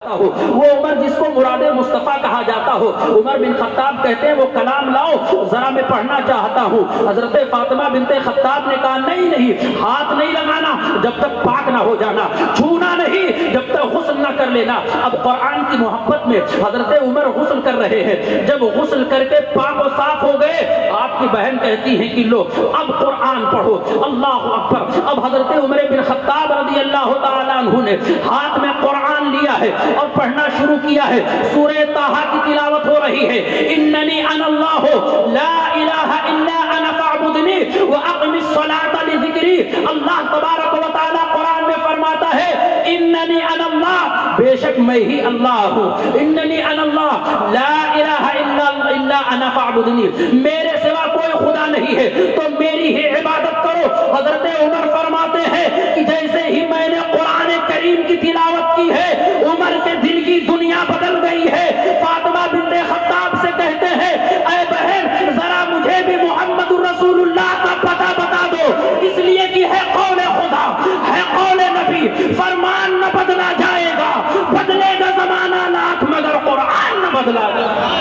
ہو وہ عمر جس کو مراد مصطفیٰ کہا جاتا ہو. عمر بن خطاب کہتے ہیں وہ کلام لاؤ ذرا میں پڑھنا چاہتا ہوں. حضرت فاطمہ بنت خطاب نے کہا نہیں ہاتھ نہیں لگانا جب تک پاک نہ ہو جانا, چھونا نہیں جب تک غسل نہ کر لینا. اب قرآن کی محبت میں حضرت عمر غسل کر رہے ہیں. جب غسل کر کے پاک و صاف ہو گئے آپ کی بہن کہتی ہے کہ لو اب قرآن پڑھو. اللہ اکبر. اب حضرت عمر بن خطاب رضی اللہ تعالیٰ عنہ نے ہاتھ میں قرآن لیا ہے اور پڑھنا شروع کیا ہے. سورہ طٰہٰ کی تلاوت ہو رہی ہے. اننی انا اللہ لا الہ الا انا فاعبدنی واقم الصلاۃ لذکری. اللہ تبارک و تعالی قرآن میں فرماتا ہے اننی انا اللہ, بے شک میں ہی اللہ ہوں. اننی انا اللہ لا الہ الا انا فاعبدنی, میرے سوا کوئی خدا نہیں ہے تو میری ہی عبادت کرو. حضرت عمر فرماتے ہیں کہ جیسے ہی میں نے قرآن کریم کی تلاوت کی ہے عمر کے دل کی دنیا بدل گئی ہے. فاطمہ بنت خطاب سے کہتے ہیں اے بہن ذرا مجھے بھی محمد رسول اللہ کا پتہ بتا دو, اس لیے کہ ہے قول خدا ہے قول نبی, فرمان نہ بدلا جائے گا, بدلے گا زمانہ لاکھ مگر قرآن نہ بدلا جائے گا.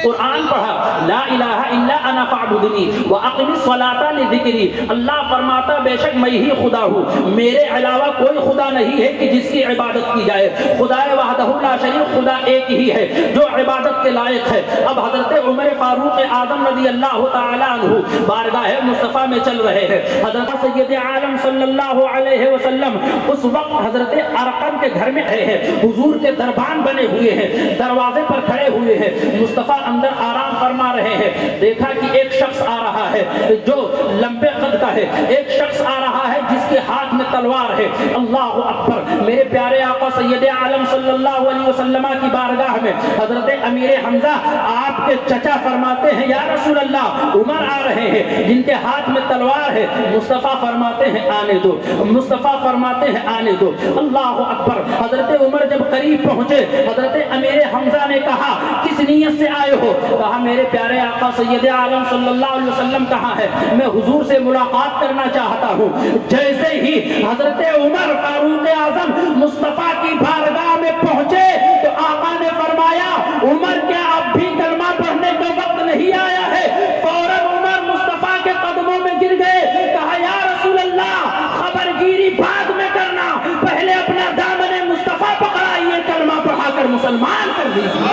قرآن پڑھا لا الہ الا انا فاعبدنی واقم الصلاۃ لذکری. اللہ فرماتا بے شک میں ہی خدا ہوں, میرے علاوہ کوئی خدا نہیں ہے کہ جس کی عبادت کی جائے. خدا وحدہ لا شریک, خدا ایک ہی ہے جو عبادت کے لائق ہے. اب حضرت عمر فاروق اعظم رضی اللہ تعالی عنہ بارگاہ مصطفیٰ میں چل رہے ہیں. حضرت سید عالم صلی اللہ علیہ وسلم اس وقت حضرت ارقم کے گھر میں آئے ہیں. حضور کے دربان بنے ہوئے ہیں, دروازے پر کھڑے ہوئے ہیں. مصطفیٰ اندر آرام فرما رہے ہیں. دیکھا کہ ایک شخص آ رہا ہے جو لمبے قد کا ہے, ایک شخص آ رہا ہے جس کے ہاتھ میں تلوار ہے. اللہ اکبر. میرے پیارے آقا سید عالم صلی اللہ علیہ وسلم کی بارگاہ میں حضرت امیر حمزہ آپ کے چچا فرماتے ہیں یا رسول اللہ عمر آ رہے ہیں جن کے ہاتھ میں تلوار ہے. مصطفیٰ فرماتے ہیں آنے دو, مصطفیٰ فرماتے ہیں آنے دو. اللہ اکبر. حضرت عمر جب قریب پہنچے حضرت امیر حمزہ نے کہا کس نیت سے آئے ہو؟ کہا میرے پیارے آقا سید عالم صلی اللہ علیہ وسلم کہاں ہے, میں حضور سے ملاقات کرنا چاہتا ہوں. جیسے ہی حضرت عمر فاروق اعظم مصطفیٰ کی بارگاہ میں پہنچے تو آقا نے فرمایا عمر کیا اب بھی کلمہ پڑھنے کا وقت نہیں آیا ہے؟ فوراً عمر مصطفیٰ کے قدموں میں گر گئے. کہا یا رسول اللہ خبر گیری بعد میں کرنا, پہلے اپنا دامن مصطفیٰ پکڑائیے, کلمہ پڑھا کر مسلمان کر دیجیے.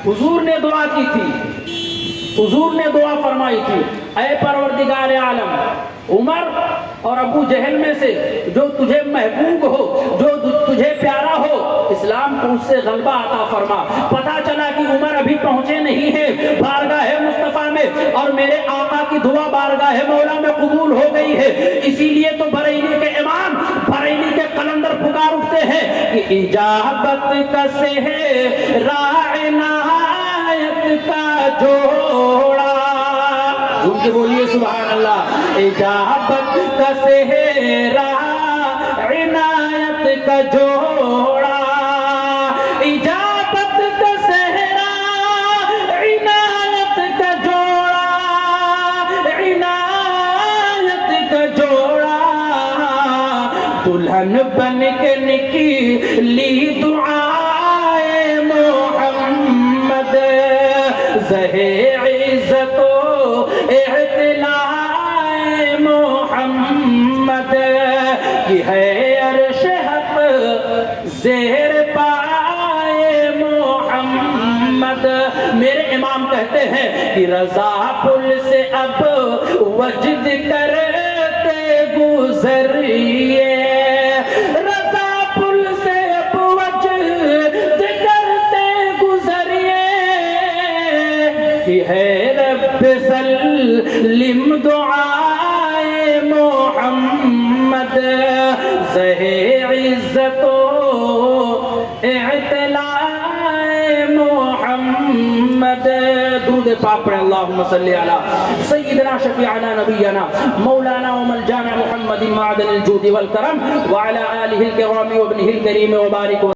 حضور نے دعا کی تھی, حضور نے دعا فرمائی تھی اے پروردگار عالم عمر اور ابو جہل میں سے جو تجھے محبوب ہو, جو تجھے پیارا ہو, اسلام کو اس سے غلبہ عطا فرما. پتہ چلا کہ عمر ابھی پہنچے نہیں ہیں بارگاہ مصطفیٰ میں اور میرے آقا کی دعا بارگاہ مولا میں قبول ہو گئی ہے. اسی لیے تو بریلی کے امام بریلی کے قلندر پکار اٹھتے ہیں کہ اجابت کا صحرا عنایت کا جوڑا. ان کے بولیے سبحان اللہ. اجابت کا صحرا عنایت کا جوڑا, اجابت کا صحرا عنایت کا جوڑا, عنایت کا جوڑا. دلہن بن کے نکلی دعائے محمد, زہے عزت و اعتلاء محمد, کی ہے عرش حق زیر پائے محمد. میرے امام کہتے ہیں کہ رضا پل سے اب وجد کرتے گزریے, رضا پل سے اب وجد کرتے گزریے, کی ہے رب سلم دعائے محمد, زہے عزت و اعتلاء محمد. درود پاک پڑھیں اللہم صلی علی سیدنا شفیعنا نبینا مولانا وملجانا محمد معدن الجود والکرم وعلى آلہ الکرام وابنہ الکریم وبارک